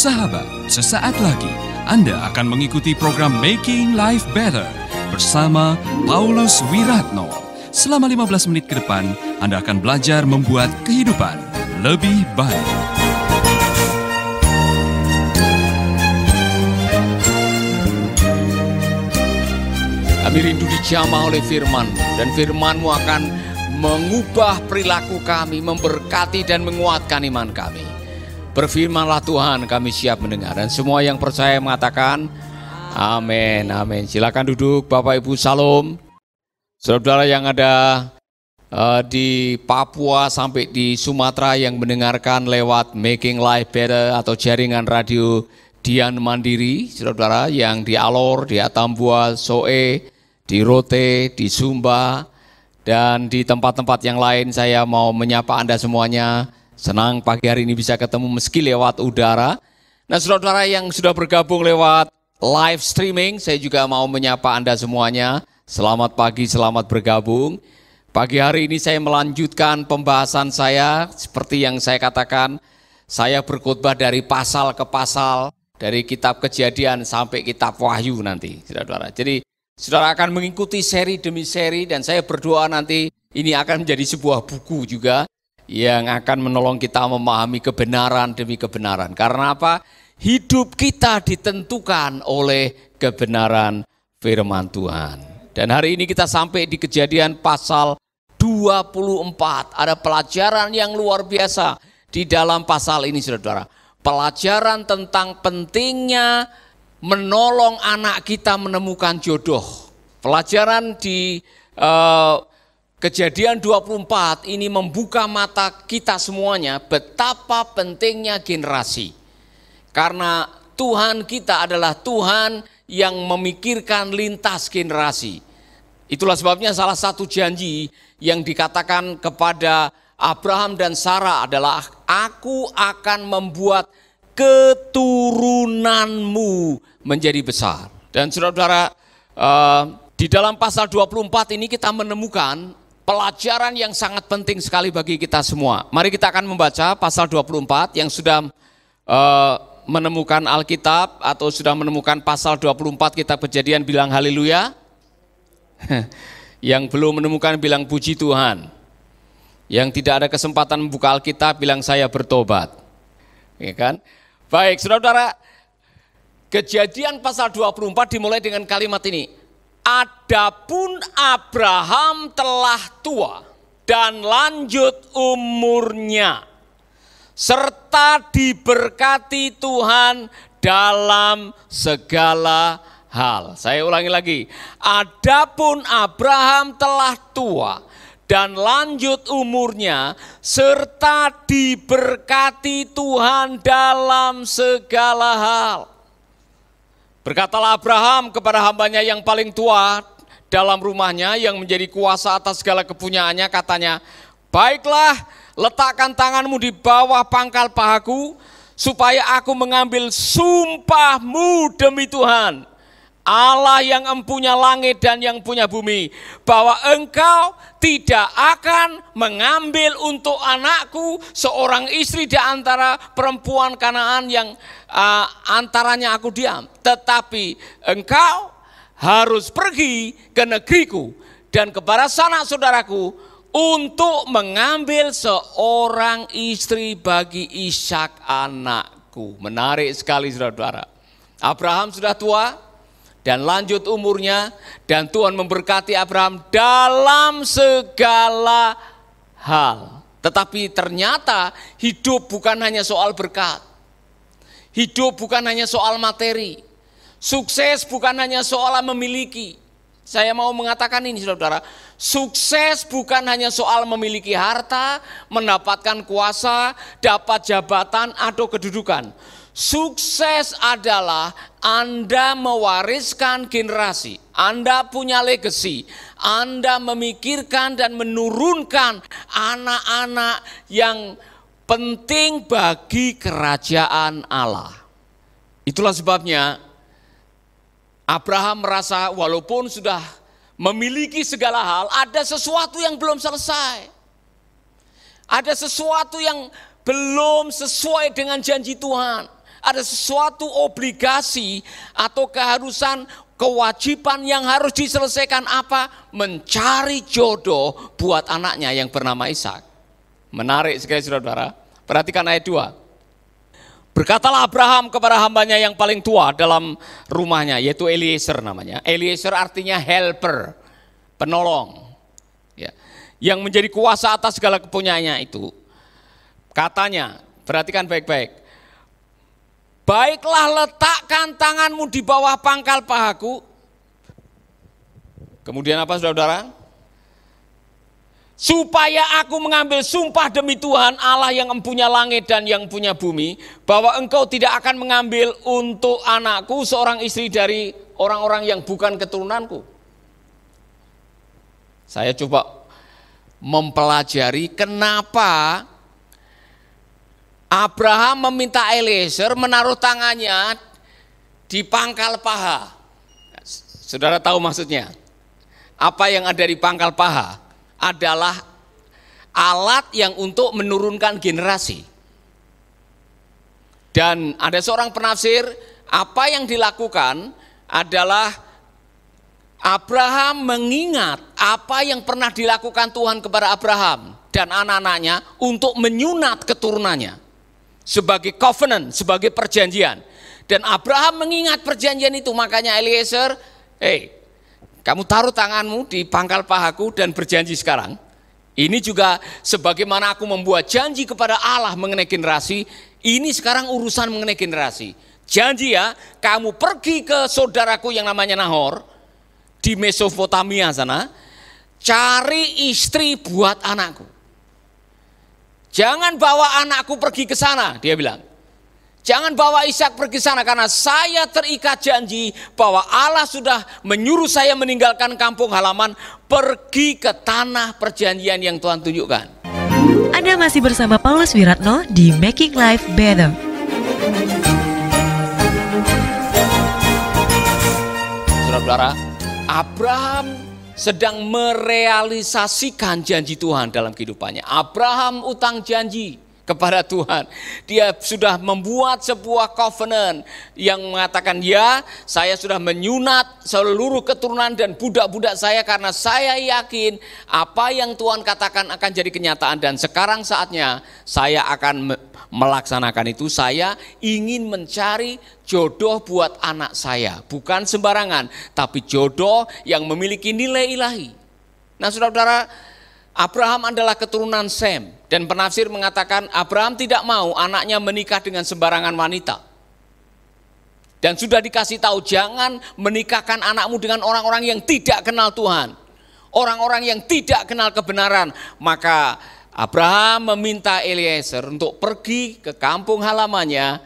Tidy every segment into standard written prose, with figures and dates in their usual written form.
Sahabat, sesaat lagi Anda akan mengikuti program Making Life Better bersama Paulus Wiratno. Selama 15 menit ke depan, Anda akan belajar membuat kehidupan lebih baik. Kami rindu dijamah oleh firman, dan firman-Mu akan mengubah perilaku kami, memberkati dan menguatkan iman kami. Berfirmanlah Tuhan, kami siap mendengar. Dan semua yang percaya mengatakan amin, amin. Silakan duduk Bapak Ibu, salam. Saudara yang ada di Papua sampai di Sumatera yang mendengarkan lewat Making Life Better atau jaringan radio Dian Mandiri, saudara yang di Alor, di Atambua, Soe, di Rote, di Sumba, dan di tempat-tempat yang lain. Saya mau menyapa Anda semuanya. Senang pagi hari ini bisa ketemu meski lewat udara. Nah, saudara yang sudah bergabung lewat live streaming, saya juga mau menyapa Anda semuanya. Selamat pagi, selamat bergabung. Pagi hari ini saya melanjutkan pembahasan saya. Seperti yang saya katakan, saya berkhotbah dari pasal ke pasal, dari kitab Kejadian sampai kitab Wahyu nanti, saudara. Jadi, saudara akan mengikuti seri demi seri, dan saya berdoa nanti ini akan menjadi sebuah buku juga yang akan menolong kita memahami kebenaran demi kebenaran. Karena apa? Hidup kita ditentukan oleh kebenaran firman Tuhan. Dan hari ini kita sampai di Kejadian pasal 24. Ada pelajaran yang luar biasa di dalam pasal ini, saudara. Pelajaran tentang pentingnya menolong anak kita menemukan jodoh. Pelajaran di Kejadian 24 ini membuka mata kita semuanya betapa pentingnya generasi. Karena Tuhan kita adalah Tuhan yang memikirkan lintas generasi. Itulah sebabnya salah satu janji yang dikatakan kepada Abraham dan Sarah adalah, aku akan membuat keturunanmu menjadi besar. Dan saudara-saudara, di dalam pasal 24 ini kita menemukan pelajaran yang sangat penting sekali bagi kita semua. Mari kita akan membaca pasal 24 yang sudah menemukan Alkitab atau sudah menemukan pasal 24 kitab Kejadian bilang haleluya. Yang belum menemukan bilang puji Tuhan. Yang tidak ada kesempatan membuka Alkitab bilang saya bertobat. Ya kan? Baik, saudara-saudara, Kejadian pasal 24 dimulai dengan kalimat ini. Adapun Abraham telah tua dan lanjut umurnya, serta diberkati Tuhan dalam segala hal. Saya ulangi lagi. Adapun Abraham telah tua dan lanjut umurnya, serta diberkati Tuhan dalam segala hal. Berkatalah Abraham kepada hambanya yang paling tua dalam rumahnya yang menjadi kuasa atas segala kepunyaannya, katanya, baiklah, letakkan tanganmu di bawah pangkal pahaku, supaya aku mengambil sumpahmu demi Tuhan, Allah yang empunya langit dan yang punya bumi, bahwa engkau tidak akan mengambil untuk anakku seorang istri di antara perempuan Kanaan yang antaranya aku diam. Tetapi engkau harus pergi ke negeriku dan kepada sanak saudaraku untuk mengambil seorang istri bagi Ishak anakku. Menarik sekali, saudara-saudara. Abraham sudah tua dan lanjut umurnya, dan Tuhan memberkati Abraham dalam segala hal. Tetapi ternyata hidup bukan hanya soal berkat. Hidup bukan hanya soal materi. Sukses bukan hanya soal memiliki. Saya mau mengatakan ini, saudara. Sukses bukan hanya soal memiliki harta, mendapatkan kuasa, dapat jabatan atau kedudukan. Sukses adalah Anda mewariskan generasi, Anda punya legacy, Anda memikirkan dan menurunkan anak-anak yang penting bagi kerajaan Allah. Itulah sebabnya Abraham merasa walaupun sudah memiliki segala hal, ada sesuatu yang belum selesai. Ada sesuatu yang belum sesuai dengan janji Tuhan. ada sesuatu obligasi atau keharusan, kewajiban yang harus diselesaikan apa? Mencari jodoh buat anaknya yang bernama Ishak. Menarik sekali saudara-saudara. Perhatikan ayat 2. Berkatalah Abraham kepada hambanya yang paling tua dalam rumahnya, yaitu Eliezer namanya. Eliezer artinya helper, penolong. Ya. Yang menjadi kuasa atas segala kepunyaannya itu. Katanya, perhatikan baik-baik. Baiklah, letakkan tanganmu di bawah pangkal pahaku. Kemudian apa saudara-saudara? Supaya aku mengambil sumpah demi Tuhan Allah yang empunya langit dan yang punya bumi, bahwa engkau tidak akan mengambil untuk anakku seorang istri dari orang-orang yang bukan keturunanku. Saya coba mempelajari kenapa Abraham meminta Eliezer menaruh tangannya di pangkal paha. Saudara tahu maksudnya? Apa yang ada di pangkal paha adalah alat yang untuk menurunkan generasi. Dan ada seorang penafsir, apa yang dilakukan adalah Abraham mengingat apa yang pernah dilakukan Tuhan kepada Abraham dan anak-anaknya untuk menyunat keturunannya. Sebagai covenant, sebagai perjanjian. Dan Abraham mengingat perjanjian itu, makanya Eliezer, kamu taruh tanganmu di pangkal pahaku dan berjanji sekarang. Ini juga sebagaimana aku membuat janji kepada Allah mengenai generasi, ini sekarang urusan mengenai generasi. Janji ya, kamu pergi ke saudaraku yang namanya Nahor, di Mesopotamia sana, cari istri buat anakku. Jangan bawa anakku pergi ke sana, dia bilang. Jangan bawa Ishak pergi ke sana karena saya terikat janji bahwa Allah sudah menyuruh saya meninggalkan kampung halaman pergi ke tanah perjanjian yang Tuhan tunjukkan. Anda masih bersama Paulus Wiratno di Making Life Better. Saudara-saudara, Abraham sedang merealisasikan janji Tuhan dalam kehidupannya. Abraham utang janji kepada Tuhan. Dia sudah membuat sebuah covenant yang mengatakan, ya, saya sudah menyunat seluruh keturunan dan budak-budak saya karena saya yakin apa yang Tuhan katakan akan jadi kenyataan, dan sekarang saatnya saya akan melaksanakan itu. Saya ingin mencari jodoh buat anak saya, bukan sembarangan, tapi jodoh yang memiliki nilai ilahi. Nah, saudara-saudara, Abraham adalah keturunan Sem, dan penafsir mengatakan Abraham tidak mau anaknya menikah dengan sembarangan wanita. Dan sudah dikasih tahu, jangan menikahkan anakmu dengan orang-orang yang tidak kenal Tuhan, orang-orang yang tidak kenal kebenaran. Maka Abraham meminta Eliezer untuk pergi ke kampung halamannya,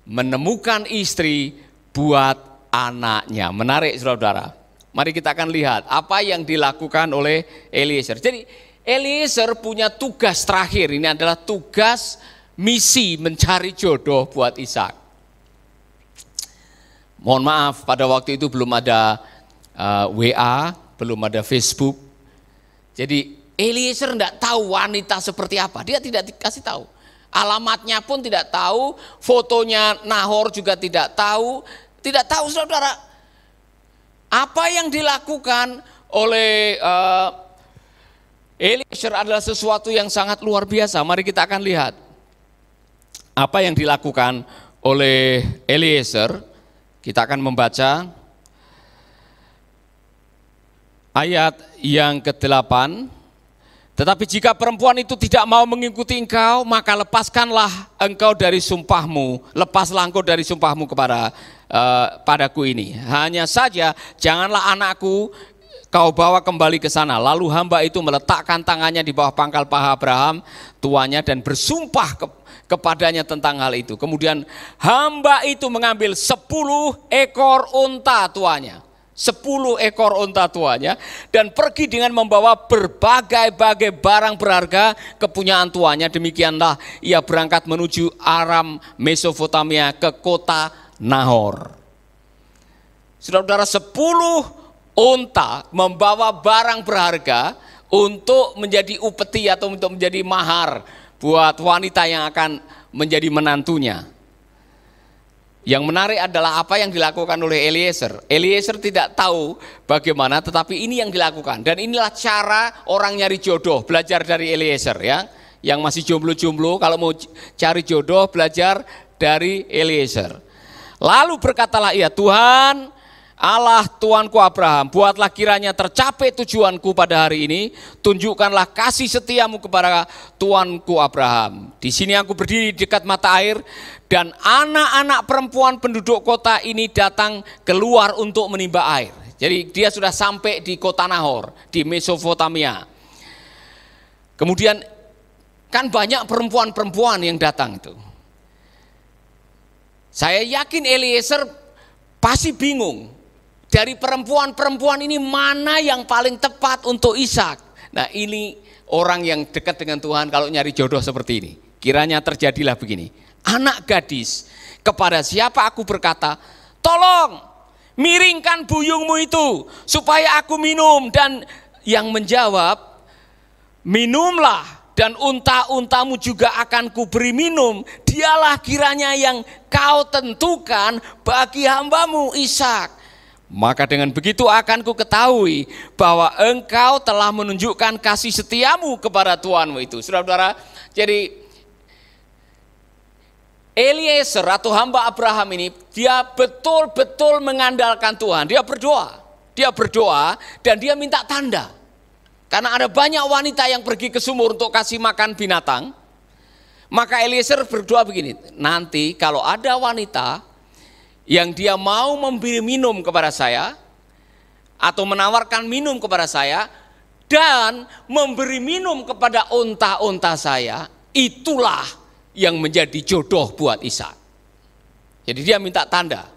menemukan istri buat anaknya. Menarik saudara-saudara. Mari kita akan lihat apa yang dilakukan oleh Eliezer. Jadi Eliezer punya tugas terakhir, ini adalah tugas misi mencari jodoh buat Ishak. Mohon maaf, pada waktu itu belum ada WA, belum ada Facebook. Jadi Eliezer tidak tahu wanita seperti apa, dia tidak dikasih tahu. Alamatnya pun tidak tahu, fotonya Nahor juga tidak tahu saudara. Apa yang dilakukan oleh Eliezer adalah sesuatu yang sangat luar biasa. Mari kita akan lihat apa yang dilakukan oleh Eliezer. Kita akan membaca ayat yang ke-8. Tetapi jika perempuan itu tidak mau mengikuti engkau, maka lepaskanlah engkau dari sumpahmu, lepaslah engkau dari sumpahmu padaku ini. Hanya saja janganlah anakku kau bawa kembali ke sana. Lalu hamba itu meletakkan tangannya di bawah pangkal paha Abraham tuannya dan bersumpah kepadanya tentang hal itu. Kemudian hamba itu mengambil 10 ekor unta tuanya. 10 ekor unta tuanya dan pergi dengan membawa berbagai-bagai barang berharga kepunyaan tuanya. Demikianlah ia berangkat menuju Aram Mesopotamia ke kota Nahor. Saudara-saudara, 10 unta membawa barang berharga untuk menjadi upeti atau untuk menjadi mahar buat wanita yang akan menjadi menantunya. Yang menarik adalah apa yang dilakukan oleh Eliezer. Eliezer tidak tahu bagaimana, tetapi ini yang dilakukan. Dan inilah cara orang nyari jodoh, belajar dari Eliezer ya. Yang masih jomblo-jomblo, kalau mau cari jodoh, belajar dari Eliezer. Lalu berkatalah ia, Tuhan Allah Tuanku Abraham, buatlah kiranya tercapai tujuanku pada hari ini, tunjukkanlah kasih setiamu kepada Tuanku Abraham. Di sini aku berdiri dekat mata air, dan anak-anak perempuan penduduk kota ini datang keluar untuk menimba air. Jadi dia sudah sampai di kota Nahor, di Mesopotamia. Kemudian kan banyak perempuan-perempuan yang datang itu. Saya yakin Eliezer pasti bingung. Dari perempuan-perempuan ini mana yang paling tepat untuk Ishak? Nah ini orang yang dekat dengan Tuhan kalau nyari jodoh seperti ini. Kiranya terjadilah begini. Anak gadis, kepada siapa aku berkata, tolong miringkan buyungmu itu supaya aku minum. Dan yang menjawab, minumlah dan unta-untamu juga akan kuberi minum. Dialah kiranya yang kau tentukan bagi hambamu Ishak. Maka dengan begitu akan ku ketahui bahwa engkau telah menunjukkan kasih setiamu kepada Tuhanmu itu. Saudara-saudara, jadi Eliezer atau hamba Abraham ini, dia betul-betul mengandalkan Tuhan. Dia berdoa dan dia minta tanda. Karena ada banyak wanita yang pergi ke sumur untuk kasih makan binatang. Maka Eliezer berdoa begini, nanti kalau ada wanita yang dia mau memberi minum kepada saya atau menawarkan minum kepada saya dan memberi minum kepada unta-unta saya, itulah yang menjadi jodoh buat Ishak. Jadi dia minta tanda.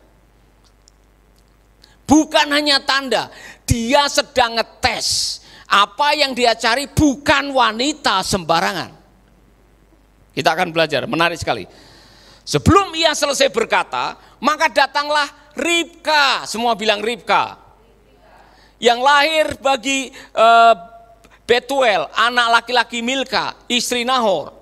Bukan hanya tanda, dia sedang ngetes. Apa yang dia cari bukan wanita sembarangan. Kita akan belajar, menarik sekali. Sebelum ia selesai berkata, maka datanglah Ribka, semua bilang Ribka, yang lahir bagi Betuel, anak laki-laki Milka, istri Nahor.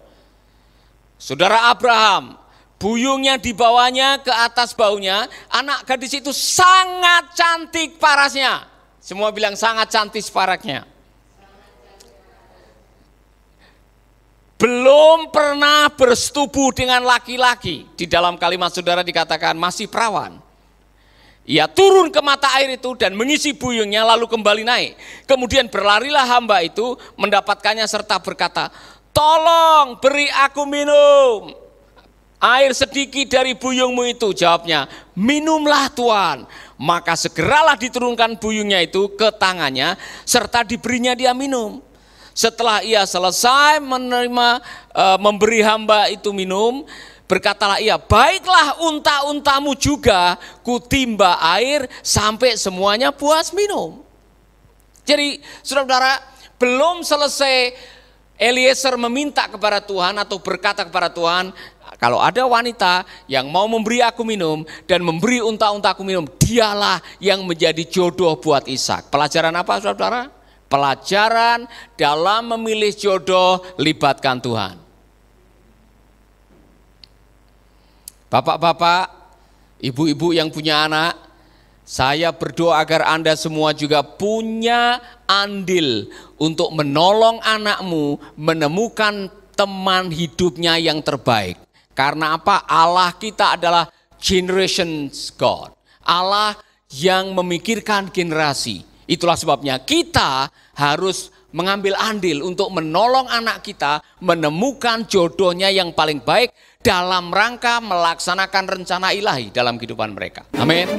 Saudara Abraham, buyungnya dibawanya ke atas baunya, anak gadis itu sangat cantik parasnya. Semua bilang sangat cantik parasnya. Belum pernah bersetubuh dengan laki-laki. Di dalam kalimat saudara dikatakan masih perawan. Ia turun ke mata air itu dan mengisi buyungnya lalu kembali naik. Kemudian berlarilah hamba itu mendapatkannya serta berkata, tolong beri aku minum air sedikit dari buyungmu itu. Jawabnya, minumlah Tuhan. Maka segeralah diturunkan buyungnya itu ke tangannya serta diberinya dia minum. Setelah ia selesai memberi hamba itu minum, berkatalah ia, baiklah unta-untamu juga kutimba air sampai semuanya puas minum. Jadi saudara-saudara, belum selesai Eliezer meminta kepada Tuhan atau berkata kepada Tuhan, kalau ada wanita yang mau memberi aku minum dan memberi unta-untaku minum, dialah yang menjadi jodoh buat Ishak. Pelajaran apa saudara-saudara? Pelajaran dalam memilih jodoh, libatkan Tuhan. Bapak-bapak, ibu-ibu yang punya anak, saya berdoa agar Anda semua juga punya andil untuk menolong anakmu menemukan teman hidupnya yang terbaik. Karena apa? Allah kita adalah generations God. Allah yang memikirkan generasi. Itulah sebabnya kita harus mengambil andil untuk menolong anak kita menemukan jodohnya yang paling baik dalam rangka melaksanakan rencana ilahi dalam kehidupan mereka. Amin.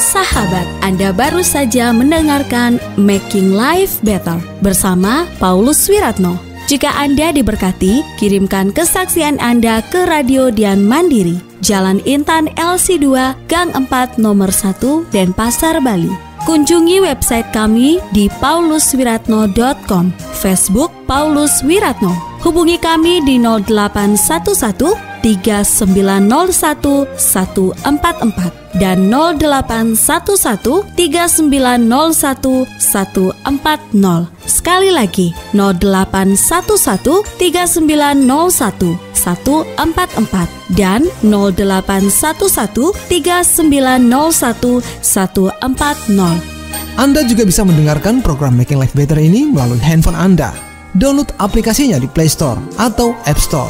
Sahabat, Anda baru saja mendengarkan Making Life Better bersama Paulus Wiratno. Jika Anda diberkati, kirimkan kesaksian Anda ke Radio Dian Mandiri, Jalan Intan LC2, Gang 4 Nomor 1, Denpasar, Bali. Kunjungi website kami di pauluswiratno.com, Facebook Paulus Wiratno. Hubungi kami di 0811 0811-3901-144 dan 0811-3901-140. Sekali lagi 0811-3901-144 dan 0811-3901-140. Anda juga bisa mendengarkan program Making Life Better ini melalui handphone Anda. Download aplikasinya di Play Store atau App Store.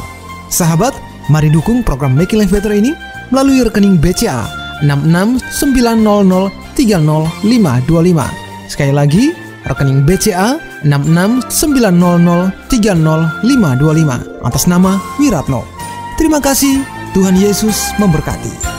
Sahabat, mari dukung program Making Life Better ini melalui rekening BCA 6690300525. Sekali lagi, rekening BCA 6690300525 atas nama Wiratno. Terima kasih, Tuhan Yesus memberkati.